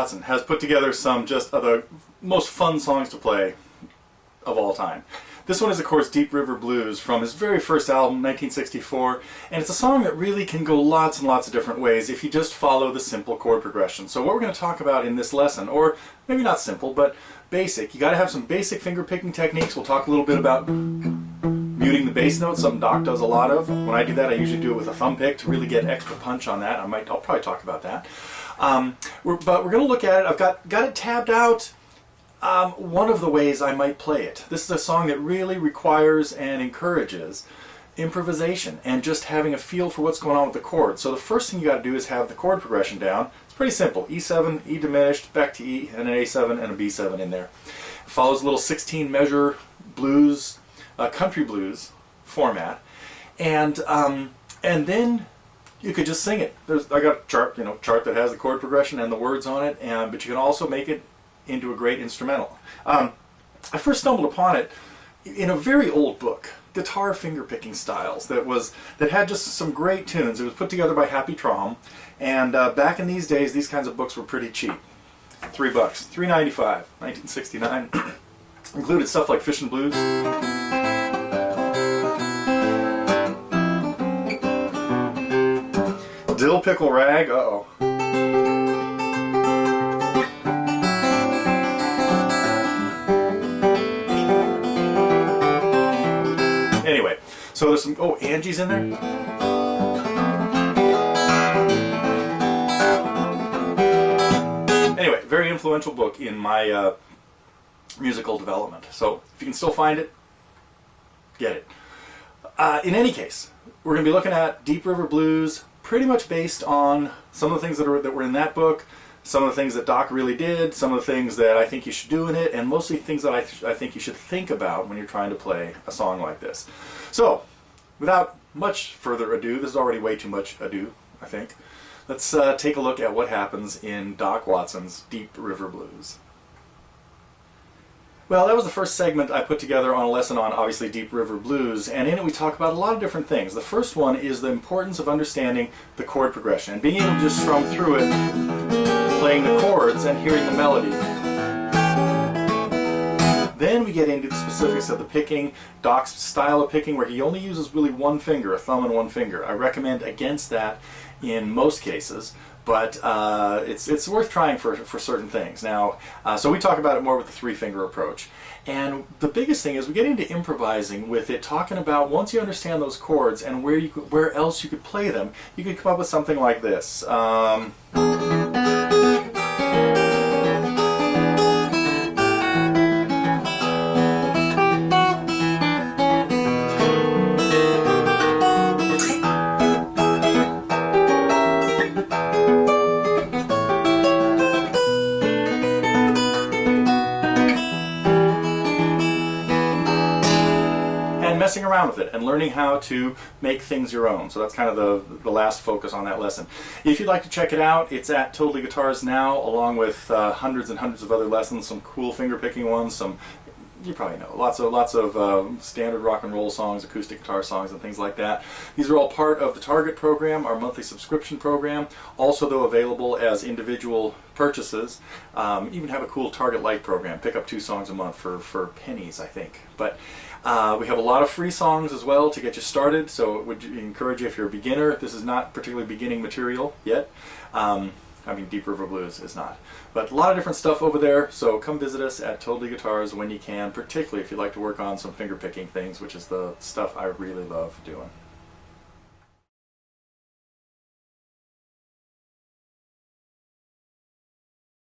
Watson has put together some just of the most fun songs to play of all time. This one is, of course, Deep River Blues from his very first album, 1964, and it's a song that really can go lots and lots of different ways if you just follow the simple chord progression. So what we're going to talk about in this lesson, or maybe not simple, but basic, you got to have some basic finger picking techniques. We'll talk a little bit about muting the bass notes, something Doc does a lot of. When I do that, I usually do it with a thumb pick to really get extra punch on that. I'll probably talk about that. But we're going to look at it. I've got it tabbed out. One of the ways I might play it. This is a song that really requires and encourages improvisation and just having a feel for what's going on with the chords. So the first thing you got to do is have the chord progression down. It's pretty simple. E7, E diminished, back to E, and an A7 and a B7 in there. It follows a little 16 measure blues, country blues format, and then you could just sing it. I got a chart that has the chord progression and the words on it, but you can also make it into a great instrumental. I first stumbled upon it in a very old book, Guitar Fingerpicking Styles, that had just some great tunes. It was put together by Happy Traum, and back in these days, these kinds of books were pretty cheap. $3, $3.95, 1969. Included stuff like Fish and Blues, Dill Pickle Rag, uh-oh. Anyway, so there's some, Angie's in there. Anyway, very influential book in my musical development. So if you can still find it, get it. In any case, we're going to be looking at Deep River Blues, pretty much based on some of the things that were in that book, some of the things that Doc really did, some of the things that I think you should do in it, and mostly things that I think you should think about when you're trying to play a song like this. So, without much further ado, this is already way too much ado, I think. Let's take a look at what happens in Doc Watson's Deep River Blues. Well, that was the first segment I put together on a lesson on, obviously, Deep River Blues, and in it we talk about a lot of different things. The first one is the importance of understanding the chord progression and being able to just strum through it, playing the chords and hearing the melody. Then we get into the specifics of the picking, Doc's style of picking, where he only uses really one finger, a thumb and one finger. I recommend against that in most cases, but it's worth trying for certain things. Now, so we talk about it more with the three-finger approach. And the biggest thing is we get into improvising with it, talking about once you understand those chords and where else you could play them, you could come up with something like this. Messing around with it and learning how to make things your own. So that's kind of the last focus on that lesson. If you'd like to check it out, it's at TotallyGuitars now, along with hundreds and hundreds of other lessons, some cool finger picking ones, some, you probably know, lots of standard rock and roll songs, acoustic guitar songs, and things like that. These are all part of the Target program, our monthly subscription program. Also, though, available as individual purchases. Even have a cool Target Lite program. Pick up 2 songs a month for pennies, I think. But we have a lot of free songs as well to get you started, so it would encourage you if you're a beginner. This is not particularly beginning material yet. I mean, Deep River Blues is not. But a lot of different stuff over there, so come visit us at TotallyGuitars when you can, particularly if you'd like to work on some finger picking things, which is the stuff I really love doing.